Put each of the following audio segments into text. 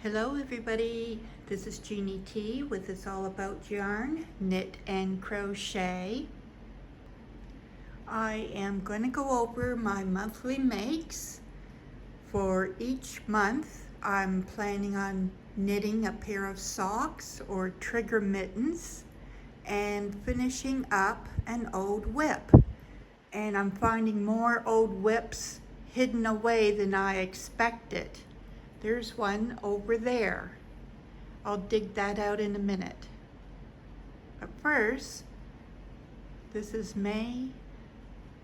Hello everybody, this is Jeannie T with It's All About Yarn, Knit and Crochet. I am going to go over my monthly makes. For each month, I'm planning on knitting a pair of socks or trigger mittens and finishing up an old whip. And I'm finding more old whips hidden away than I expected. There's one over there. I'll dig that out in a minute. But first, this is May.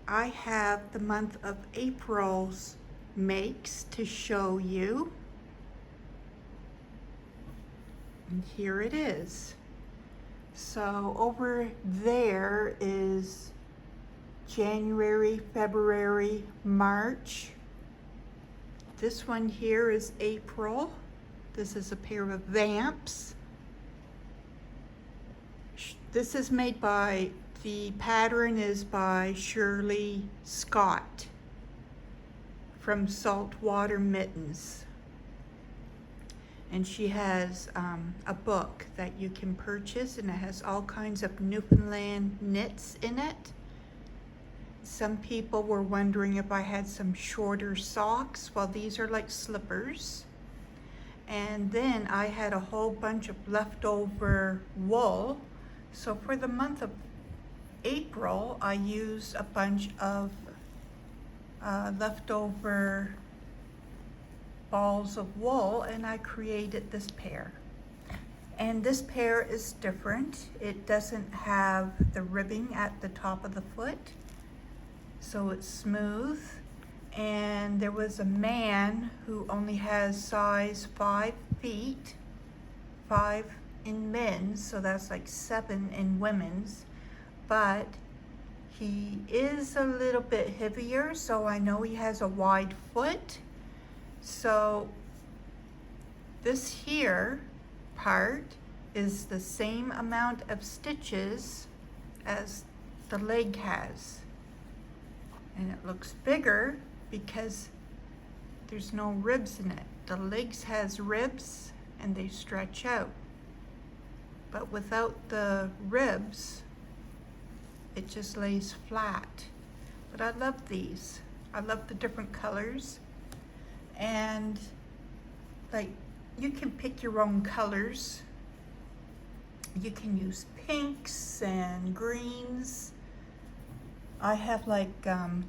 I have the month of April's makes to show you. And here it is. So over there is January, February, March. This one here is April. This is a pair of vamps. This is made by, the pattern is by Shirley Scott from Saltwater Mittens. And she has a book that you can purchase, and it has all kinds of Newfoundland knits in it. Some people were wondering if I had some shorter socks. Well, these are like slippers. And then I had a whole bunch of leftover wool. So for the month of April, I used a bunch of leftover balls of wool, and I created this pair. And this pair is different. It doesn't have the ribbing at the top of the foot. So it's smooth, and there was a man who only has size 5 feet, 5 in men's, so that's like 7 in women's, but he is a little bit heavier, so I know he has a wide foot. So this here part is the same amount of stitches as the leg has. And it looks bigger because there's no ribs in it. The legs has ribs and they stretch out. But without the ribs, it just lays flat. But I love these. I love the different colors. And like, you can pick your own colors. You can use pinks and greens. I have like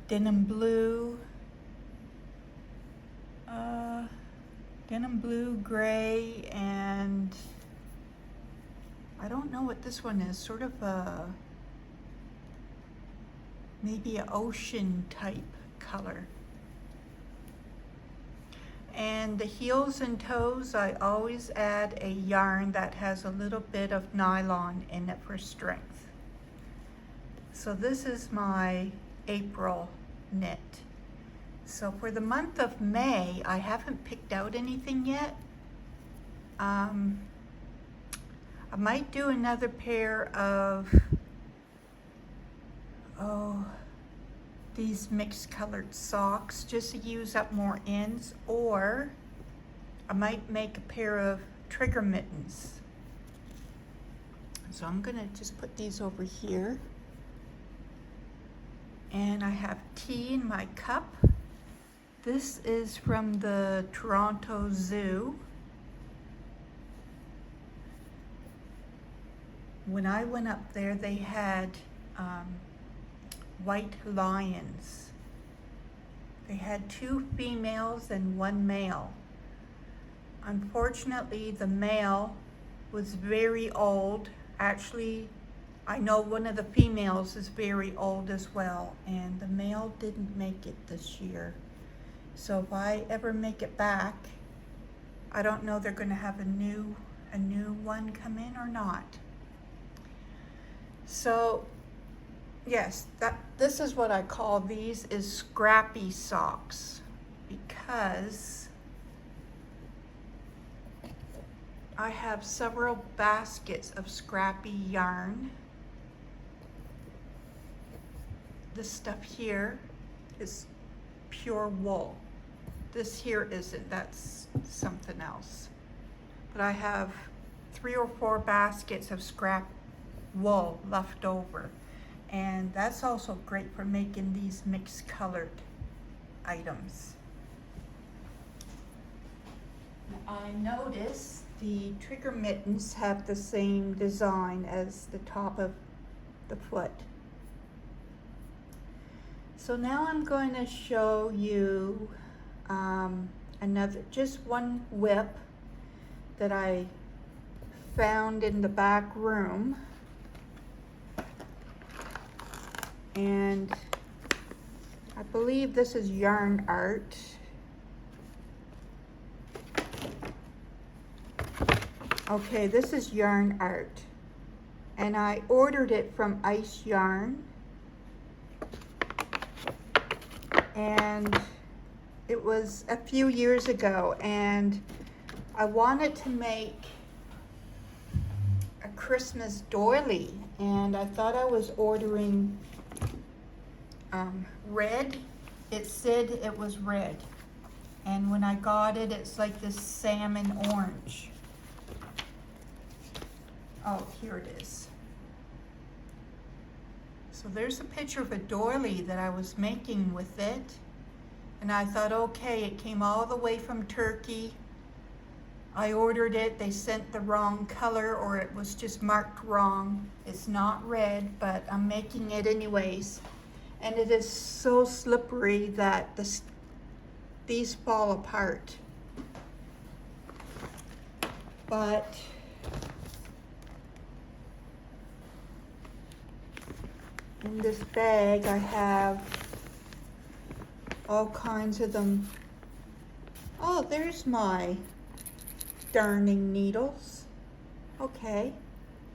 denim blue, gray, and I don't know what this one is, sort of a, maybe an ocean type color. And the heels and toes, I always add a yarn that has a little bit of nylon in it for strength. So this is my April knit. So for the month of May, I haven't picked out anything yet. I might do another pair of, these mixed colored socks just to use up more ends, or I might make a pair of trigger mittens. So I'm gonna just put these over here. And I have tea in my cup. This is from the Toronto Zoo. When I went up there, they had white lions. They had 2 females and 1 male. Unfortunately, the male was very old. Actually, I know one of the females is very old as well, and the male didn't make it this year. So if I ever make it back, I don't know they're going to have a new one come in or not. So yes, this is what I call these, is scrappy socks, because I have several baskets of scrappy yarn. This stuff here is pure wool. This here isn't, that's something else. but I have 3 or 4 baskets of scrap wool left over. And that's also great for making these mixed colored items. I noticed the trigger mittens have the same design as the top of the foot. So now I'm going to show you just one whip that I found in the back room. And I believe this is yarn art. Okay, this is yarn art. And I ordered it from Ice Yarn. And it was a few years ago, and I wanted to make a Christmas doily, and I thought I was ordering red. It said it was red, and when I got it, it's like this salmon orange. Oh, here it is. So there's a picture of a doily that I was making with it. And I thought, okay, it came all the way from Turkey. I ordered it, they sent the wrong color, or it was just marked wrong. It's not red, but I'm making it anyways. And it is so slippery that these fall apart. But in this bag I have all kinds of them. Oh, there's my darning needles. Okay,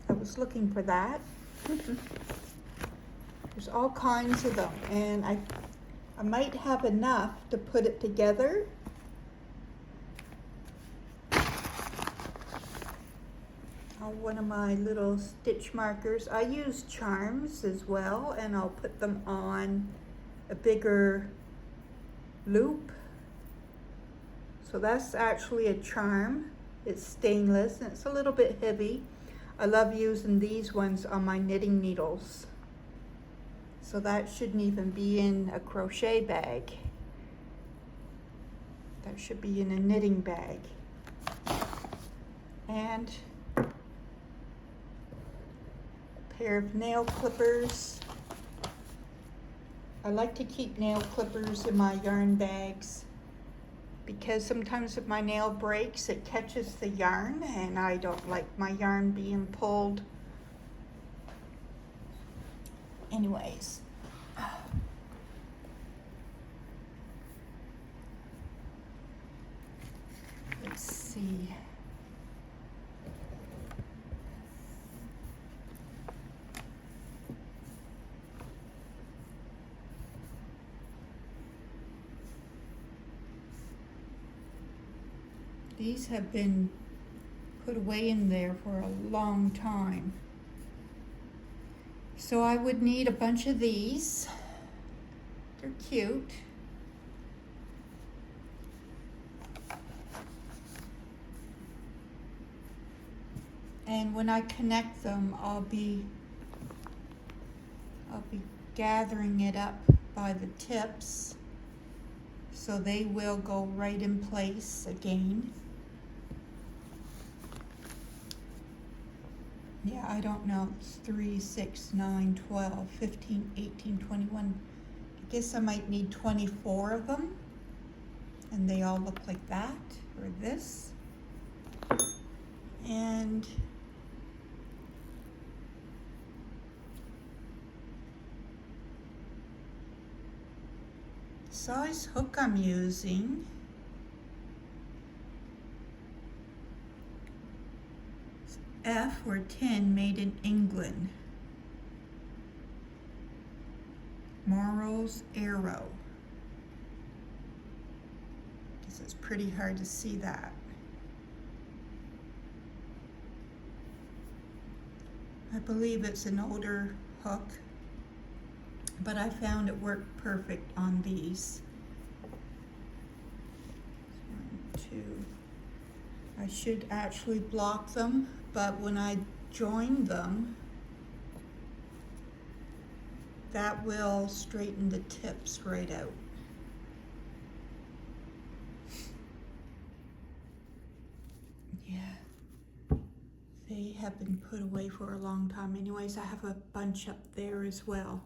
I was looking for that. There's all kinds of them, and I might have enough to put it together. One of my little stitch markers. I use charms as well, and I'll put them on a bigger loop. So that's actually a charm. It's stainless and it's a little bit heavy. I love using these ones on my knitting needles. So that shouldn't even be in a crochet bag. That should be in a knitting bag. And a pair of nail clippers. I like to keep nail clippers in my yarn bags because sometimes if my nail breaks, it catches the yarn, and I don't like my yarn being pulled. Anyways. Let's see. These have been put away in there for a long time. So I would need a bunch of these. They're cute. And when I connect them, I'll be gathering it up by the tips so they will go right in place again. Yeah, I don't know, it's 3, 6, 9, 12, 15, 18, 21. I guess I might need 24 of them. And they all look like that, or this. And the size hook I'm using F or 10, made in England. Morrow's Arrow. Guess it's pretty hard to see that. I believe it's an older hook, but I found it worked perfect on these. 1, 2, I should actually block them, but when I join them, that will straighten the tips right out. Yeah, they have been put away for a long time. Anyways, I have a bunch up there as well.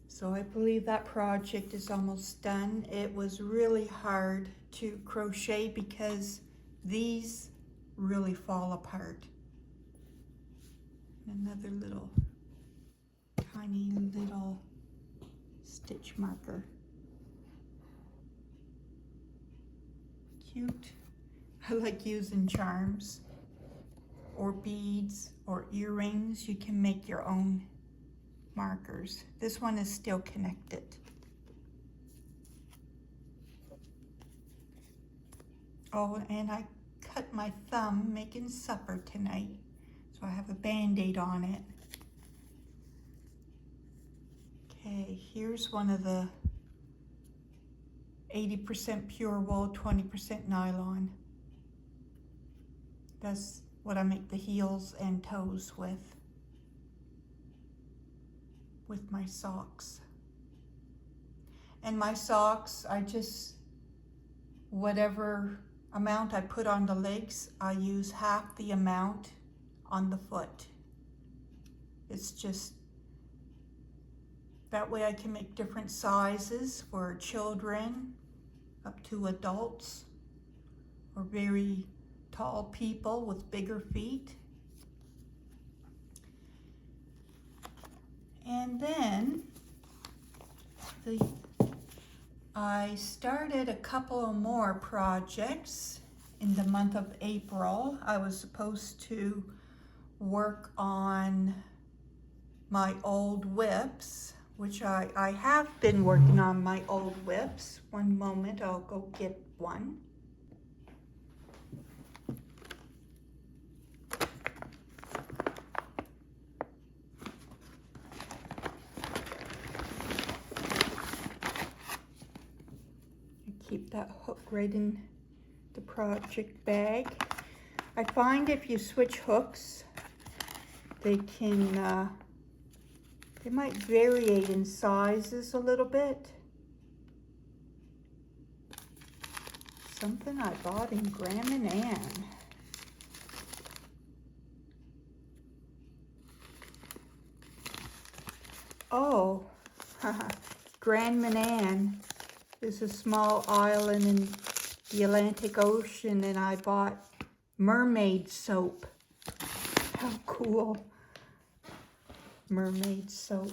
So I believe that project is almost done. It was really hard to crochet because these really fall apart. Another little tiny little stitch marker. Cute. I like using charms or beads or earrings. You can make your own markers. This one is still connected. Oh, and I cut my thumb making supper tonight, so I have a band-aid on it. Okay, here's one of the 80% pure wool, 20% nylon. That's what I make the heels and toes with my socks. And my socks, I just, whatever amount I put on the legs, I use half the amount on the foot. It's just, that way I can make different sizes for children up to adults or very tall people with bigger feet. And then I started a couple of more projects in the month of April. I was supposed to work on my old whips, which I have been working on my old whips. One moment, I'll go get one. Keep that hook right in the project bag. I find if you switch hooks, they can, they might vary in sizes a little bit. Something I bought in Graham and Ann. Oh, Grand Manan is a small island in the Atlantic Ocean, and I bought mermaid soap. How cool. Mermaid soap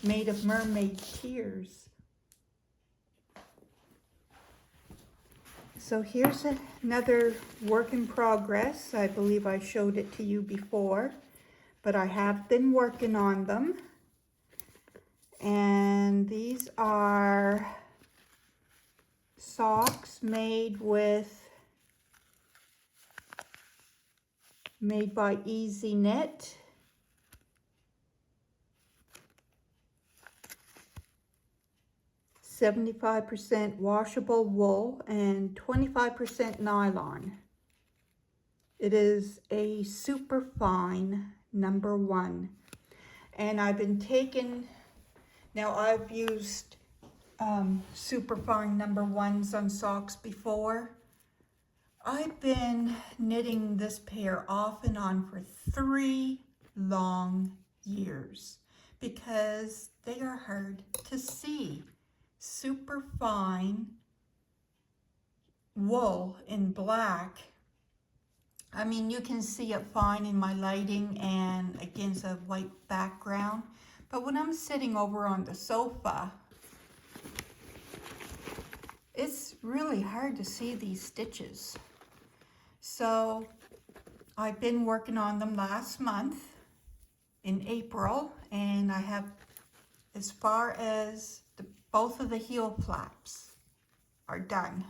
made of mermaid tears. So here's another work in progress. I believe I showed it to you before, but I have been working on them. And these are socks made by Easy Knit. (75% washable wool and 25% nylon. It is a super fine #1. And I've been taking, now I've used super fine #1s on socks before. I've been knitting this pair off and on for 3 long years because they are hard to see. Super fine wool in black. I mean, you can see it fine in my lighting and against a white background, but when I'm sitting over on the sofa, it's really hard to see these stitches. So I've been working on them last month in April, and I have as far as both of the heel flaps are done.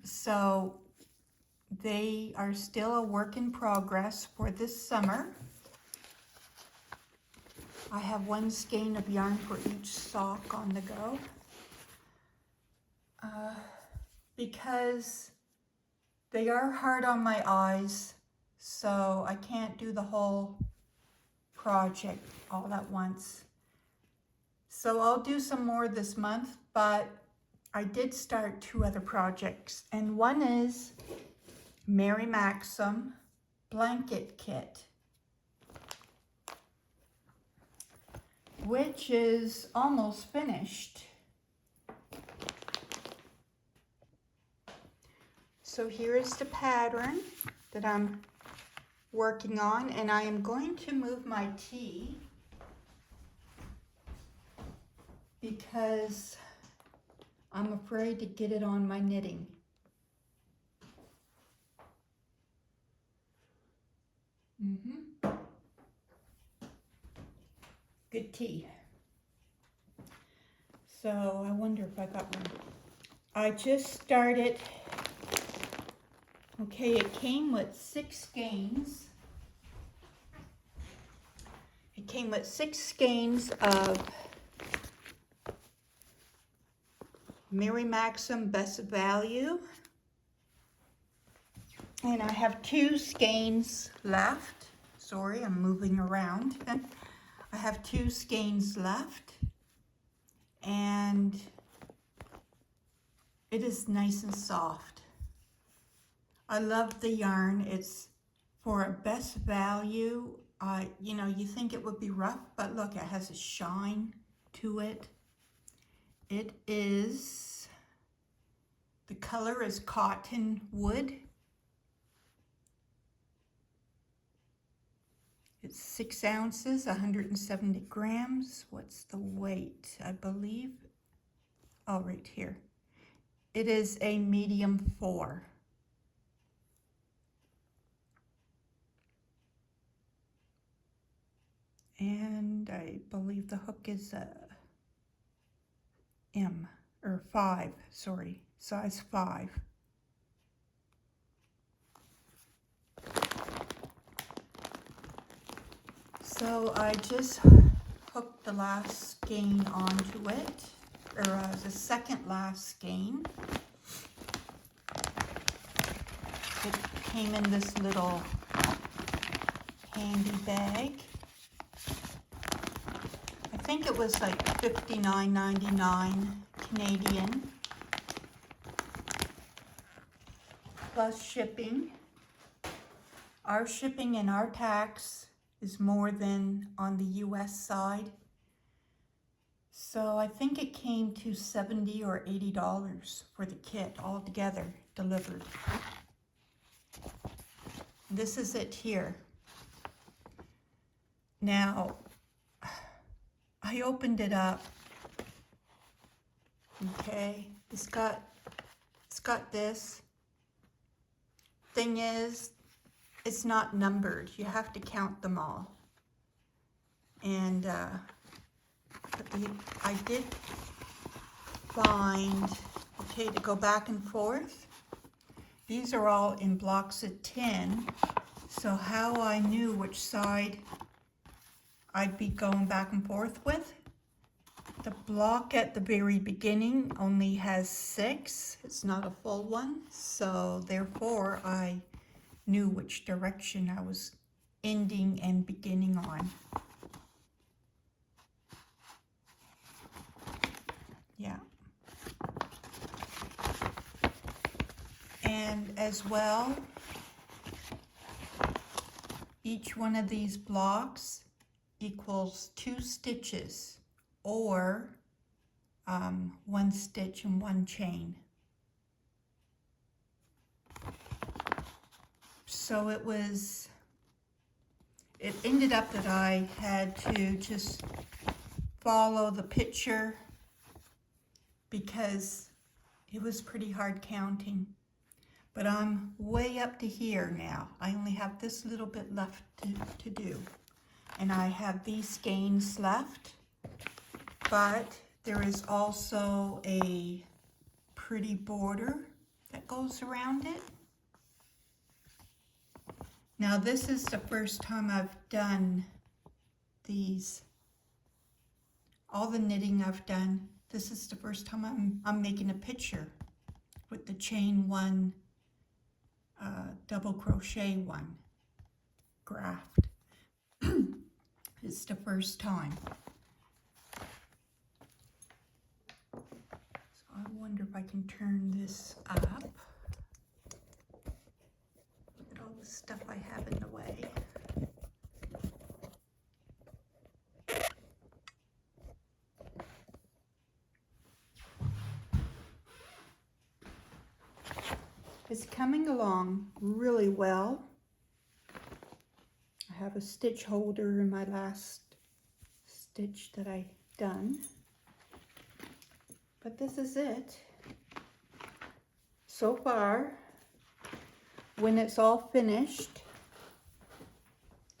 So they are still a work in progress for this summer. I have 1 skein of yarn for each sock on the go. because they are hard on my eyes, so I can't do the whole project all at once. So I'll do some more this month, but I did start 2 other projects, and one is Mary Maxim blanket kit, which is almost finished. So here is the pattern that I'm working on, and I am going to move my tea because I'm afraid to get it on my knitting. Good tea. So I wonder if I got one. I just started. Okay, it came with 6 skeins. It came with 6 skeins of Mary Maxim Best Value. And I have 2 skeins left. Sorry, I'm moving around. I have 2 skeins left. And it is nice and soft. I love the yarn. It's for a Best Value. You know, you think it would be rough, but look, it has a shine to it. It is, the color is cotton wood. It's 6 ounces, 170 grams. What's the weight? I believe, oh, right here. It is a medium 4. And I believe the hook is a M, or 5, sorry, size 5. So I just hooked the last skein onto it, or the second last skein. It came in this little handy bag. I think it was like $59.99 Canadian plus shipping. Our shipping and our tax is more than on the US side. So I think it came to $70 or $80 for the kit altogether delivered. This is it here. Now, I opened it up. Okay, it's got this. Thing is, it's not numbered. You have to count them all. And I did find, okay, to go back and forth. These are all in blocks of 10. So how I knew which side I'd be going back and forth with. The block at the very beginning only has 6. It's not a full one. So therefore I knew which direction I was ending and beginning on. Yeah. And as well, each one of these blocks equals 2 stitches, or 1 stitch and 1 chain. So it ended up that I had to just follow the picture because it was pretty hard counting. But I'm way up to here now. I only have this little bit left to do. And I have these skeins left, but there is also a pretty border that goes around it. Now this is the first time I've done these. All the knitting I've done This is the first time I'm making a picture with the chain one double crochet one graft. It's the first time. So I wonder if I can turn this up. Look at all the stuff I have in the way. It's coming along really well. I have a stitch holder in my last stitch that I done. But this is it. So far, when it's all finished,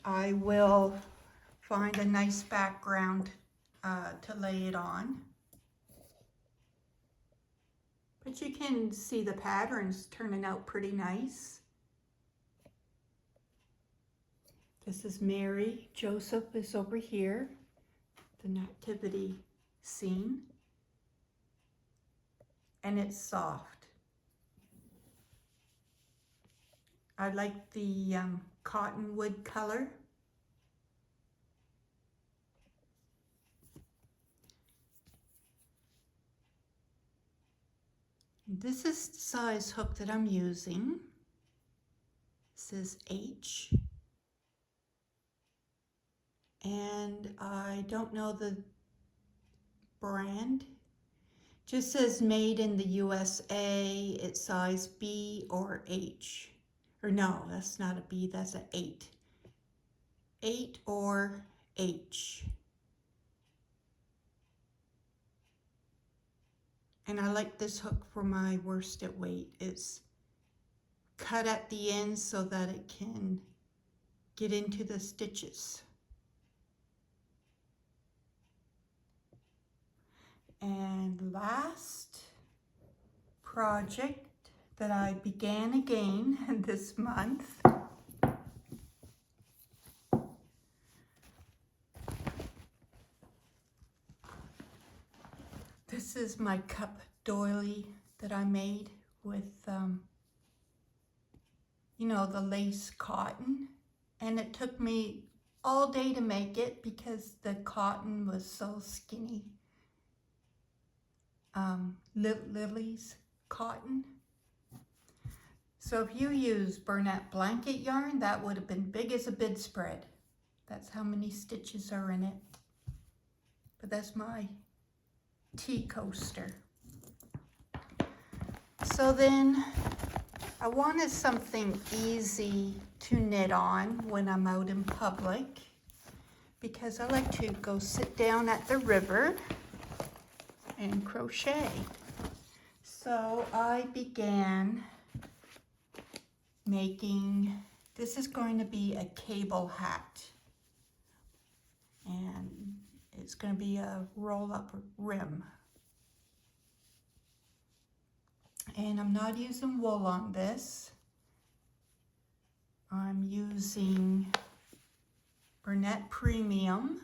I will find a nice background to lay it on. But you can see the patterns turning out pretty nice. This is Mary. Joseph is over here, the nativity scene. And it's soft. I like the cottonwood color. This is the size hook that I'm using. This is H. And I don't know the brand. Just says made in the USA. It's size B or H. Or no, that's not a B, that's an 8. 8 or H. And I like this hook for my worsted weight. It's cut at the end so that it can get into the stitches. And last project that I began again this month. This is my cup doily that I made with, you know, the lace cotton. And it took me all day to make it because the cotton was so skinny. Lily's cotton. So if you use Bernat blanket yarn, that would have been big as a bedspread. That's how many stitches are in it. But that's my tea coaster. So then I wanted something easy to knit on when I'm out in public, because I like to go sit down at the river and crochet. So I began making, this is going to be a cable hat, and it's going to be a roll-up rim. And I'm not using wool on this. I'm using Bernat Premium,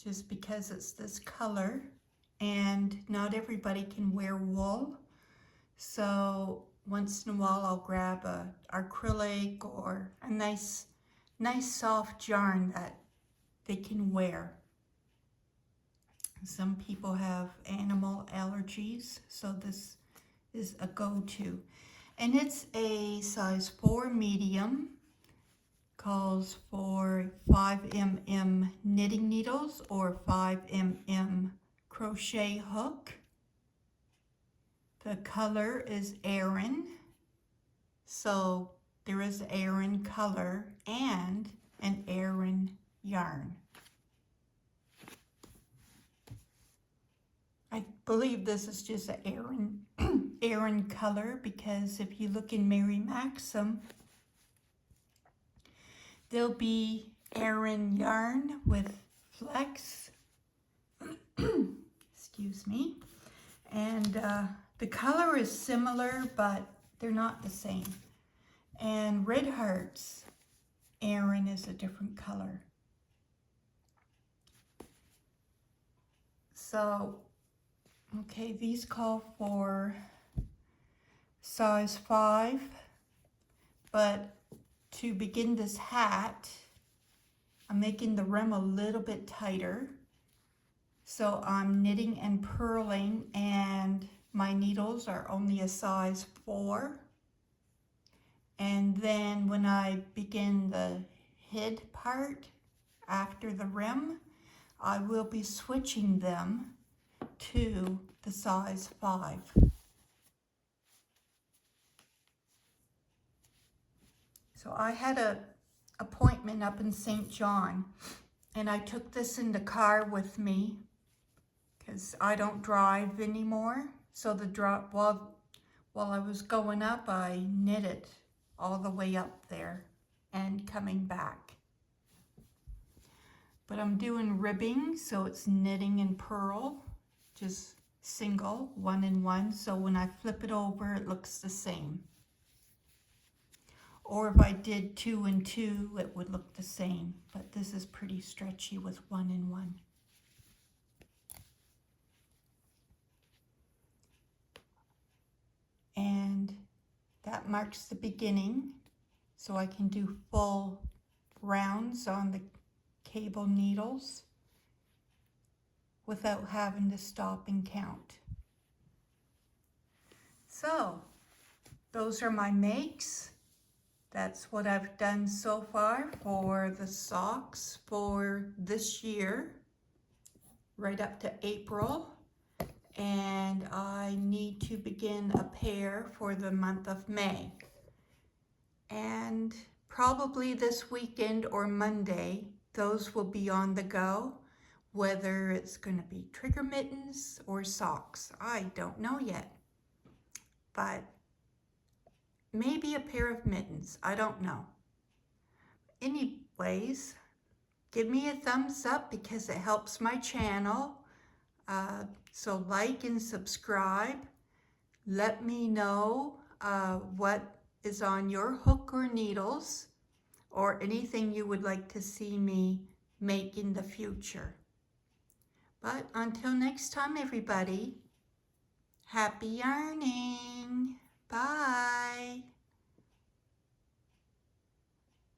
just because it's this color, and not everybody can wear wool. So once in a while I'll grab a acrylic or a nice soft yarn that they can wear. Some people have animal allergies, so this is a go-to. And it's a size 4 medium, calls for 5mm knitting needles or 5mm crochet hook. The color is Aran, so there is Aran color and an Aran yarn. I believe this is just an Aran color, because if you look in Mary Maxim, there'll be Aran yarn with flex. Excuse me. And the color is similar, but they're not the same. And Red Heart's Aran is a different color. So, okay, these call for size 5, but to begin this hat, I'm making the rim a little bit tighter. So I'm knitting and purling, and my needles are only a size 4. And then when I begin the head part after the rim, I will be switching them to the size 5. So I had an appointment up in St. John, and I took this in the car with me because I don't drive anymore. So while I was going up, I knit it all the way up there and coming back. But I'm doing ribbing, so it's knitting and purl, just single, 1 and 1. So when I flip it over, it looks the same. Or if I did 2 and 2, it would look the same. But this is pretty stretchy with 1 and 1. And that marks the beginning, so I can do full rounds on the cable needles without having to stop and count. So those are my makes. That's what I've done so far for the socks for this year, right up to April. And I need to begin a pair for the month of May. And probably this weekend or Monday, those will be on the go, whether it's going to be trigger mittens or socks. I don't know yet, but maybe a pair of mittens. I don't know. Anyways, give me a thumbs up because it helps my channel. So like and subscribe. Let me know what is on your hook or needles, or anything you would like to see me make in the future. But until next time, everybody, happy yarning. Bye.